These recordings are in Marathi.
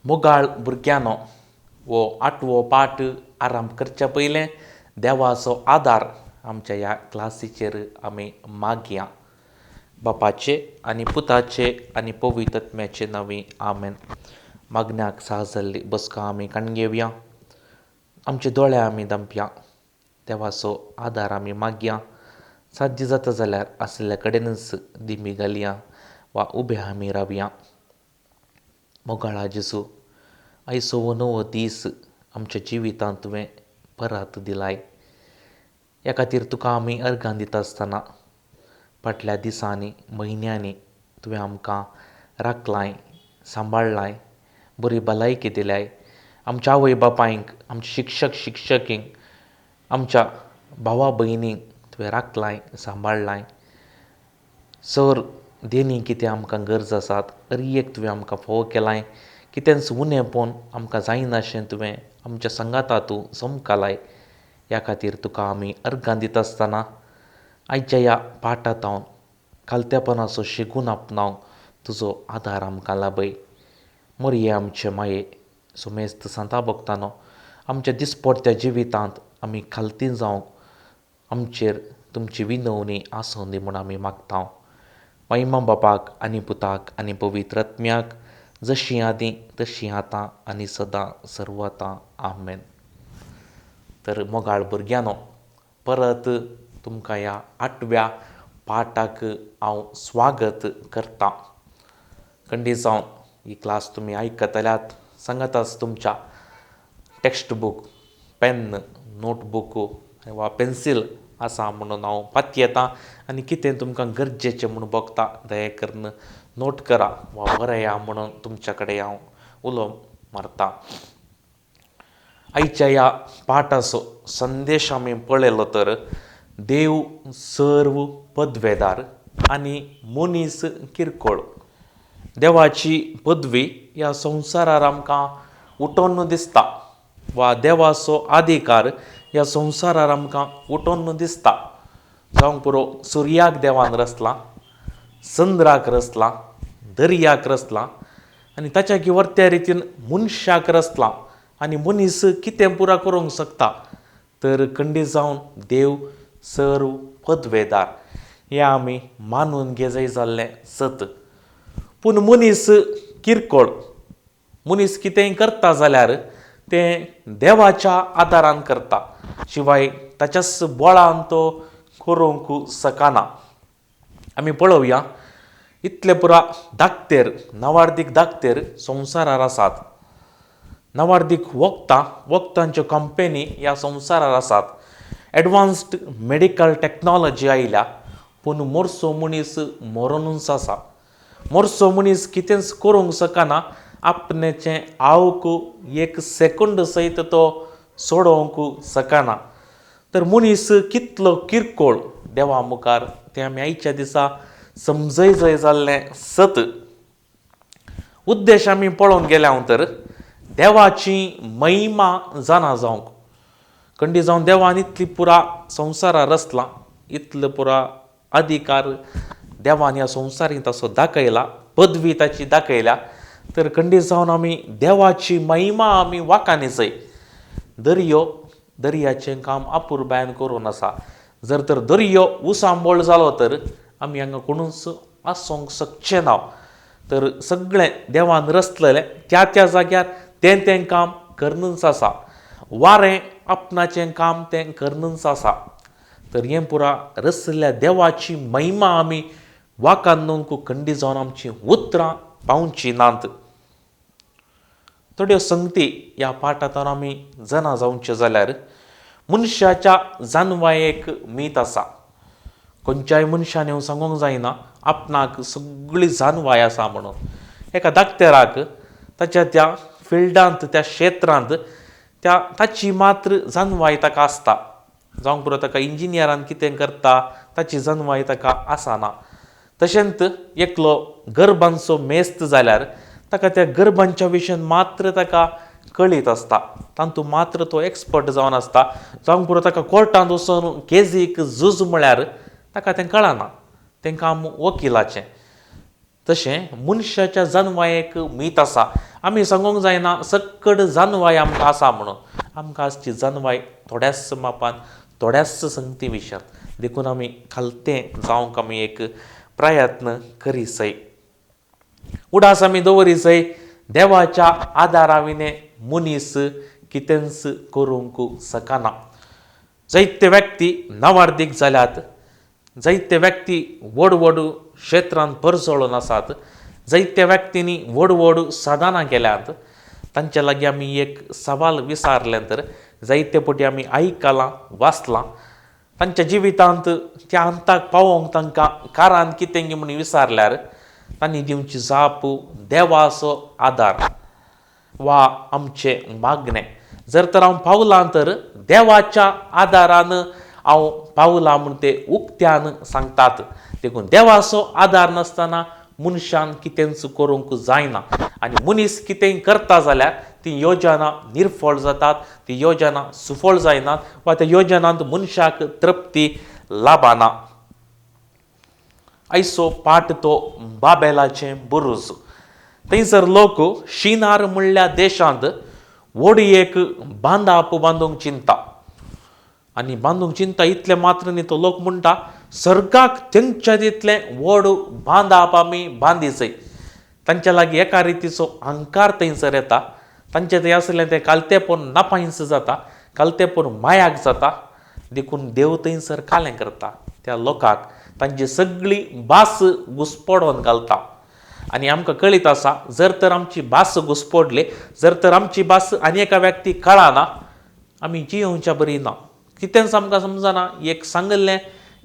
मोगाळ भुरग्यानो वो 8वो पाठ आरंभ करच्या पयलें देवाचो आदार आमच्या ह्या क्लासीचेर आमी मागया. बापाचे आनी पुताचे आनी पवित्र आत्म्याचे नांवी आमेन. मागण्याक साहजल्ली बसका आमी काण घेवया. आमचे दोळे आमी धांपया. देवाचो आदार आमी मागया. साध्य जाता जाल्यार आसल्या कडेनच दिमी घालया वा उबे आमी रावया. मोगाळा जेजू, आयचो हो नवो दीस आमच्या जिवितांत तुवें परत दिलाय. ह्या खातीर तुका आमी अर्गां दिता आसतना फाटल्या दिसांनी म्हयन्यांनी तुवें आमकां राखलाय, सांबाळलाय, बरी भलायकी दिल्याय. आमच्या आवय बापायंक, आमच्या शिक्षक शिक्षकींक, आमच्या भावा भयणींक तुवें राखलाय, सांबाळलाय. सर देनी कितें आमकां गरज आसात हरयेक तुवें आमकां फोव केलाय. कितेंच उणेंपण आमकां जायनाशें तुवें आमच्या संगातांतू समकलाय. ह्या खातीर तुका आमी अर्गां दिता आसतना आयच्या ह्या पाठांत हांव खालत्यापणाचो शेगून आपणावंक तुजो आदार आमकां लाभय. मोरये आमचे माये, सुमेस्त सांता भक्तानो, आमच्या दिसपडट्या जिवितांत आमी खालती जावंक आमचेर तुमची विनवणी आसूं दी म्हूण आमी मागता. महिमा बापाक आनी पुताक आनी पवित्र आत्म्याक, जशी आदीं तशी आतां आनी सदां सर्वतां आमेन. तर मोगाळ भुरग्यानो, परत तुमकां ह्या 8व्या पाठाक हांव स्वागत करतां. खंडी जावन ही क्लास तुमी आयकतल्यात. सांगाताच तुमच्या टेक्स्ट बूक, पेन, नोटबूक वा पेन्सील आसा म्हणून हांव पातयेतां आनी कितें तुमकां गरजेचें म्हणून बगता दया करून नोट करा वा बरया म्हणून तुमच्या कडेन हांव उलो मारतां. आयच्या ह्या पाठाचो संदेश आमी पळयलो तर देव सर्व पदवेदार आनी मनीस किरकोळ. देवाची पदवी ह्या संवसारार आमकां उठोन दिसता वा देवाचो अधिकार ह्या संवसारार आमकां उठोन दिसता. जावंक पुरो सुर्याक देवान रचला, चंद्राक रचला, दर्याक रचला आनी ताच्या वर्त्या रितीन मनशाक रचला. आनी मनीस कितें पुरा करूंक शकता तर खंडी जावन देव सर्व पदवेदार हें आमी मानून घेजय जाल्लें सत. पूण मनीस किरकोळ. मनीस कितेंय करता जाल्यार तें देवाच्या आदारान करता, शिवाय ताच्याच बळान तो करूंक शकना. आमी पळोवया, इतले पुरा धाकटेर, नवार्दीक धाकटेर संवसारार आसात. नवार्दीक वखदांच्यो कंपनी ह्या संवसारार आसात. एडवान्स्ड मेडिकल टॅक्नॉलॉजी आयल्या, पूण मोरचो मनीस मरोनूच आसा. मोरचो मनीस कितेंच करूंक शकना. आपणेचें आवक एक सेकंड सयत तो सोडोवंक शकना. तर मनीस कितलो किरकोळ देवा मुखार तें आमी आयच्या दिसा समजय जाल्लें सत. उद्देश आमी पळोवन गेल्या तर देवाची महिमा जाणा जावंक. खंडी जावन देवान इतली पुरा संवसारार रचला, इतलो पुरा अधिकार देवान ह्या संवसारीत ताचो दाखयला, पदवी ताची दाखयल्या. तर खंडी जावन आमी देवाची महिमा आमी वाखानी जाय. दर्याचें काम अपुरबायन करून आसा. जर तर दर्यो उसांबळ जालो तर आमी हांगा कोणूच आसूंक शकचे ना. तर सगळें देवान रचलेलें त्या जाग्यार तें काम करणूच आसा. वारें आपणाचें काम तें करणूच आसा. तर हें पुरा रचलेल्या देवाची महिमा आमी वाखाणूंक खंडी जावन आमची उतरां पावची नात. थोड्यो संगती ह्या पाठांतून आमी जाणा जावचे जाल्यार मनशाच्या जानवायेक मीत आसा. खंयच्याय मनशान हें सांगूंक जायना आपणाक सगळी जानवाय आसा म्हणून. एका धाकटेराक ताच्या त्या फिल्डांत, त्या क्षेत्रांत ताची मात्र जानवाय ताका आसता. जावंक पुरो ताका इंजिनियरान कितें करता ताची जानवाय ताका आसना. तशेंच एकलो गर्भांचो मेस्त जाल्यार ताका त्या गर्भांच्या विशयान मात्र ताका कळीत आसता. तातूंत मात्र तो एक्सपर्ट जावन आसता. जावंक पुरो ताका कोर्टांत वचून केसीक झूज म्हळ्यार ताका तें कळना. तें काम वकिलाचें. तशें मनशाच्या जन्मायेक मीत आसा आमी सांगूंक जायना सक्कड जानवाय आमकां आसा म्हणून. आमकां आसची जानवाय थोड्याच मापान थोड्याच संगती विशात देखून आमी खालतें जावंक आमी एक प्रयत्न करीसय. उडास आमी दवरीसय. देवाच्या आदारा विने मनीस कितेंच करूंक शकना. जायते व्यक्ती नावार्दीक जाल्यात. जायते व्यक्ती व्हड व्हड क्षेत्रांत परसळून आसात. जायत्या व्यक्तींनी व्हड व्हड साधनां केल्यात. तांचे लागीं आमी एक सवाल विचारलें तर जायते फावटी आमी आयकलां वाचलां. तांच्या जिवितांत त्या अंताक पावोवंक तांकां कारण कितें गे म्हूण विचारल्यार तांणी दिवची जाप देवाचो आदार वा आमचें मागणें. जर तर हांव पावलां तर देवाच्या आदारान हांव पावलां म्हूण ते उक्त्यान सांगतात. देखून देवाचो आदार नासतना मनशान कितेंच करूंक जायना. आनी मनीस कितेंय करता जाल्यार ती योजना निर्फळ जातात. ती योजना सुफळ जायनात वा त्या योजनांत मनशाक तृप्ती लाभना. आयचो पाठ तो बाबेलाचें बुरूज. थंयसर लोक शिनार म्हणल्या देशांत व्हड एक बांदाप बांदूंक चिंता. आनी बांदूंक चिंता इतलें मात्र न्ही, तो लोक म्हणटा सर्गाक तेंच्या तितलें व्हड बांदाप आमी बांदिचय. तांच्या लागीं एका रितीचो अहंकार थंयसर येता. तांचें थंय आसलें तें कालतेपण नापायंस जाता. कालतेपण मायाक जाता. देखून देव थंयसर कालें करता. त्या लोकांक तांची सगळी भास घुसपडोवन घालता. आनी आमकां कळीत आसा जर तर आमची भास घुसपडली, जर तर आमची भास आनी एका व्यक्तीक कळना, आमी जियोवच्या बरी ना. कितेंच आमकां समजना. एक सांगलें,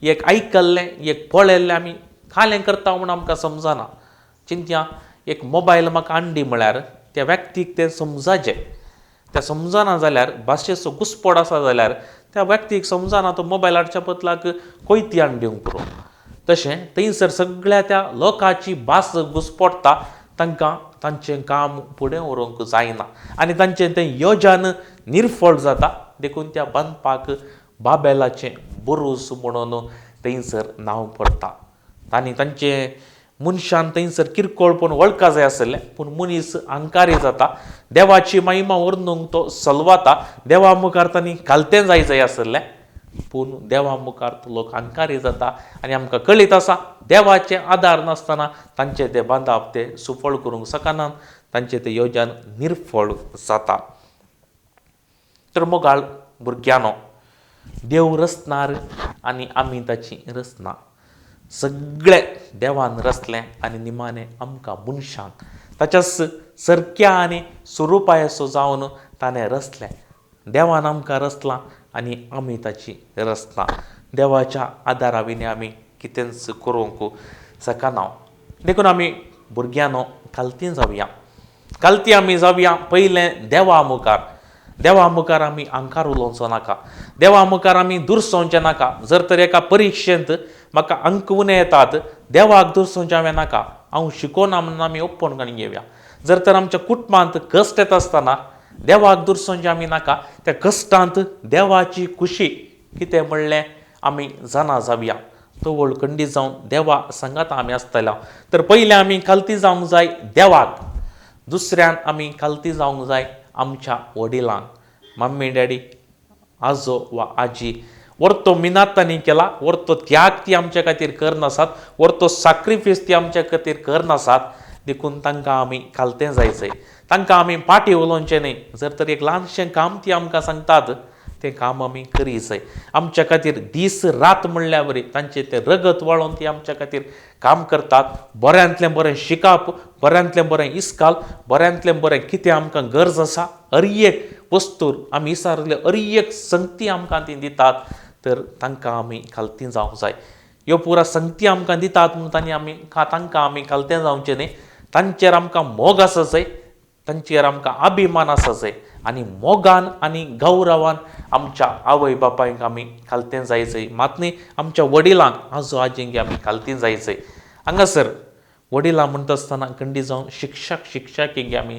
एक आयकल्लें, एक पळयल्लें आमी कालें करता म्हूण आमकां समजना. चिंतया एक मोबायल म्हाका हाडली म्हळ्यार त्या व्यक्तीक तें समजाचें. तें समजना जाल्यार भाशेचो घुसपड आसा जाल्यार त्या व्यक्तीक समजना तो मोबायल हाडच्या बदलाक कोयती हाडून दिवंक पुरो. तशें थंयसर सगळ्या त्या लोकांची भास घुसपडटा. तांकां तांचें काम फुडें व्हरूंक जायना आनी तांचें तें योजन निर्फळ जाता. देखून त्या बांदपाक बाबेलाचें बुरूज म्हणून थंयसर नांव पडटा. आनी तांचें मनशान थंयसर किरकोळपण वळखा जाय आसलें, पूण मनीस अहंकारी जाता. देवाची महिमा वर्णूंक तो सलवाता. देवा मुखार तांणी घालतें जाय आसलें, पूण देवा मुखार लोक अहंकारी जाता. आनी आमकां कळीत आसा देवाचे आदार नासतना तांचें तें बांदप तें सुफळ करूंक शकनात. तांचें तें योजन निर्फळ जाता. तर मोगाळ भुरग्यानो, देव रचणार आनी आमी ताची रचना. सगळें देवान रचलें आनी निमाणें आमकां मनशांक ताच्याच सरक्या आनी स्वरुपायेचो जावन ताणें रचलें. देवान आमकां रचलां आनी आमी ताची रचना. देवाच्या आदारा विने आमी कितेंच करूंक शकना. देखून आमी भुरग्यानो खालती जावया. खालती आमी जावया पयलें देवा मुखार. देवा मुखार आमी अहंकार उलोवचो नाका. देवा मुखार आमी दुरसोवचें नाका. जर तर एका परिक्षेंत म्हाका अंक उणे येतात, देवाक दुरसोवचें हांवें नाका. हांव शिकोना म्हणून आमी ओप्पून घेवया. जर तर आमच्या कुटुंबांत कश्ट येता आसतना देवाक दुरसोवचें आमी नाका. त्या कश्टांत देवाची खुशी कितें म्हणलें आमी जाणा जावया. तो वळखंडी जावन देवा सांगात आमी आसतल्या. तर पयलें आमी खालती जावंक जाय देवाक. दुसऱ्यान आमी खालती जावंक जाय आमच्या वडिलांक. मम्मी डॅडी, आजो वा आजी. वर्तो मिनात तांणी केला, वर्तो त्याग ती आमच्या खातीर करनासात, वर्तो सॅक्रिफायस ती आमच्या खातीर करनासात. देखून तांकां आमी खालतें जायचें. तांकां आमी फाटीं उलोवचें न्ही. जर तर एक ल्हानशें काम ती आमकां सांगतात तें काम आमी करीचंय. आमच्या खातीर दीस रात म्हणल्या बरी तांचें तें रगत वाळोवन ती आमच्या खातीर काम करतात. बऱ्यांतलें बरें शिकप, बऱ्यांतलें बरें इस्काल, बऱ्यांतलें बरें कितें आमकां गरज आसा हर एक वस्तूर आमी विचारले हर एक संगती आमकां ती दितात. तर तांकां आमी खालती जावंक जाय. ह्यो पुरा संगती आमकां दितात म्हूण तांकां आमी खालतें जावचें न्ही. तांचेर आमकां मोग आसा जाय, तांचेर आमकां अभिमान आसा जाय आनी मोगान आनी गौरवान आमच्या आवय बापायक आमी खालतें जायचें. मात न्ही आमच्या वडिलांक, आजो आजींक आमी खालती जायचें. हांगासर वडिलां म्हणटा आसतना खंडी जावन शिक्षक आमी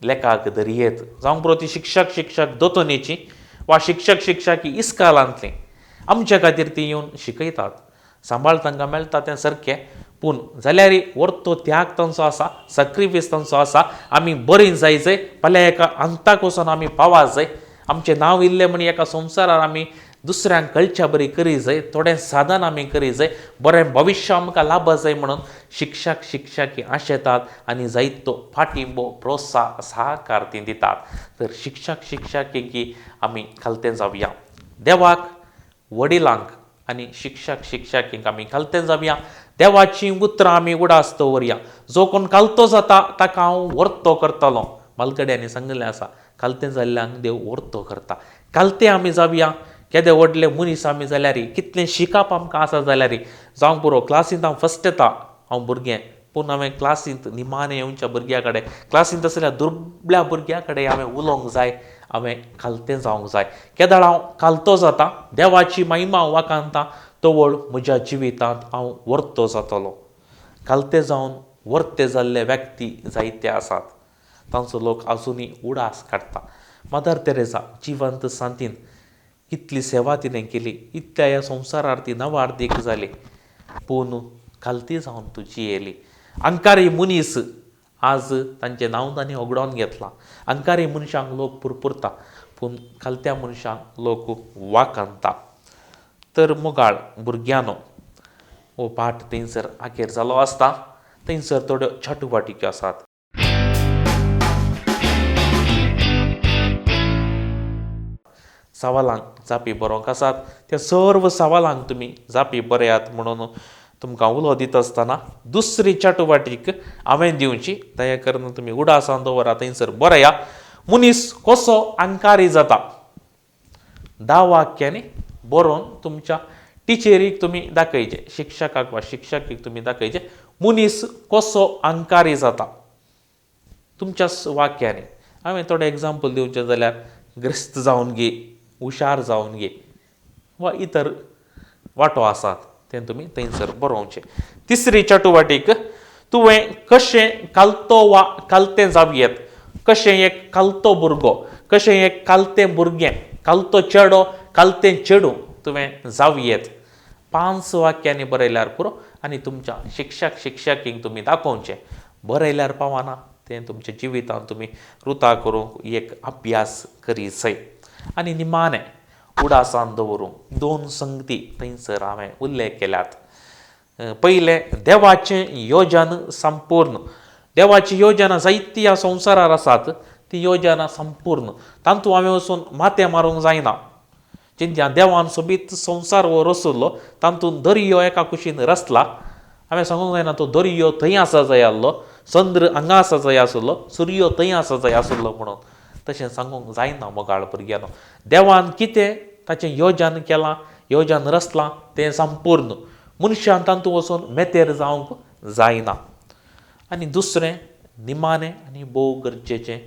लेखाक धरयेत. जावंक पुरो ती शिक्षक दोतोनेची वा शिक्षक इस्कालांतलीं आमच्या खातीर ती येवन शिकयतात. सांबाळ तांकां मेळटा तें सारकें, पूण जाल्यार व्हरतो त्याग तांचो आसा, सॅक्रिफायस तांचो आसा. आमी बरीं जायचंय, फाल्यां एका अंताक वचून आमी पावा जाय. आमचें नांव इल्लें म्हण एका संवसारार आमी दुसऱ्यांक कळच्या बरी करी जाय, थोडें साधन आमी करी जाय, बरें भविश्य आमकां लाभ जाय म्हणून शिक्षक शिक्षकी आशेतात आनी जायतो फाटिंबो प्रोत्साह सहकार ती दितात. तर शिक्षक शिक्षकी आमी खालते जावया, देवाक वडिलांक आनी शिक्षक शिक्षकींक आमी खालते जावया. देवाची उतरां आमी उडास दवरया. जो कोण कालतो जाता ताका हांव वर्तो करतलों. मालगड्यांनी सांगलें आसा, कालतें जाल्ल्यांक देव वर्तो करता. कालते आमी जावया. केदे व्हडले मनीस आमी जाल्यार कितलें शिकप आमकां आसा जाल्यार जावं पुरो क्लासींत हांव फस्ट येता, हांव भुरगें, पूण हांवें क्लासींत निमाणे येवच्या भुरग्या कडेन, क्लासींत आसल्या दुर्बल्या भुरग्या कडेन हांवें उलोवंक जाय, हांवें खालतें जावंक जाय. केदाळ हांव कालतो जाता, देवाची महिमा वाखाणटा, तवळ म्हज्या जिवितांत हांव वर्तो जातलों. कालते जावन वर्ते जाल्ले व्यक्ती जायते आसात. तांचो लोक आजुनी उडास काडटा. मदर तेरेसा जिवंत सांतीन कितली सेवा तिणें केली, इतल्या ह्या संवसारार ती नवार्दीक जाली, पूण कालती जावन तू जियेली. अंकारी मनीस आज तांचें नांवदानी ओगडोन घेतलां. अंकारी मनशांक लोक पुरपुरता, पूण कालत्या मनशांक लोक वाखाणटा. तर मोगाळ भुरग्यांनो, हो पाठ थंयसर आखेर जालो आसता. थंयसर थोड्यो चटुवटीको आसात. सवालांक जापी बरोवंक आसात. त्या सर्व सवालांक तुमी जापी बरेयात म्हणून तुमकां उलो दिता आसतना दुसरी चटुवटीक हांवें दिवची, दया करून तुमी उडासां दवरा. थंयसर बरया, मनीस कसो अंकारी जाता. 10 वाक्यांनी बरोवन तुमच्या टिचेरीक तुमी दाखयचे, शिक्षकाक वा शिक्षकीक तुमी दाखयचे, मनीस कसो अंकारी जाता तुमच्याच वाक्यांनी. हांवें थोडे एग्जाम्पल दिवचे जाल्यार ग्रस्त जावन घे, हुशार जावन घे, वा इतर वाटो आसात ते तुमी थंयसर बरोवचे. तिसरी चटुवटीक तुवें कशें कालतो वा कालतें जावयेत, कशें एक कालतो भुरगो, कशें एक कालतें भुरगें, कालतो चेडो, कालतें चेडूं तुवें जावयेत. 5 वाक्यांनी बरयल्यार पुरो आनी तुमच्या शिक्षक शिक्षकींक तुमी दाखोवचें. बरयल्यार पावना, तें तुमच्या जिवितांत तुमी रुता करूंक एक अभ्यास करी जाय. आनी निमाणें उडासां दवरूंक 2 संगती थंयसर हांवें उल्लेख केल्यात. पयलें, देवाचें योजन संपूर्ण. देवाची योजना जायती ह्या संवसारार आसात, ती योजना संपूर्ण. तांतूं हांवें वचून माथें मारूंक जायना. जितल्या देवान सोबीत संवसार हो रचयल्लो, तांतून दर्यो एका कुशीन रचला. हांवें सांगूंक जायना तो दर्यो थंय आसा जाय आसलो, चंद्र हांगा आसा जाय आसलो, सूर्य थंय आसा जाय आसलो म्हणून. तशें सांगूंक जायना मोगाळ भुरग्यांनो. देवान कितें ताचें योजन केलां, योजन रचलां तें संपूर्ण. मनशान तांतूं वचून मेतेर जावंक जायना. आनी दुसरें, निमाणें आनी भोव गरजेचें,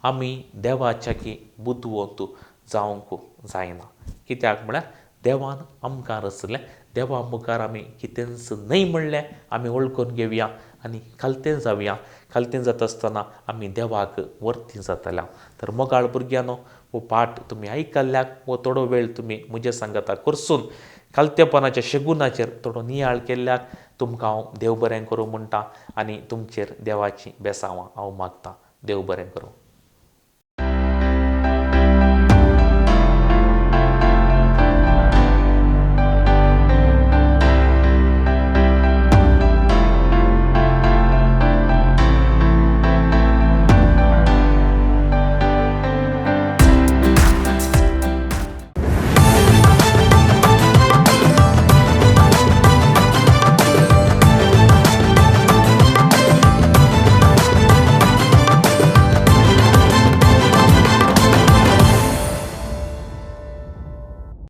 आमी देवाच्या की बुदवंतू जावंक जायना. कित्याक म्हळ्यार देवान आमकां रचलें, देवा मुखार आमी कितेंच न्हय म्हणलें आमी वळखून घेवया आनी खालतें जावया. खालतें जाता आसतना आमी देवाक वर्ती जातल्या. तर मोगाळ भुरग्यांनो, हो पाठ तुमी आयकल्ल्याक वो थोडो वेळ तुमी म्हजे सांगाता करसून खालतेपणाच्या शेगुनाचेर थोडो नियाळ केल्ल्याक तुमकां हांव देव बरें करूं म्हणटा आनी तुमचेर देवाची बेसांवां हांव मागतां. देव बरें करूं.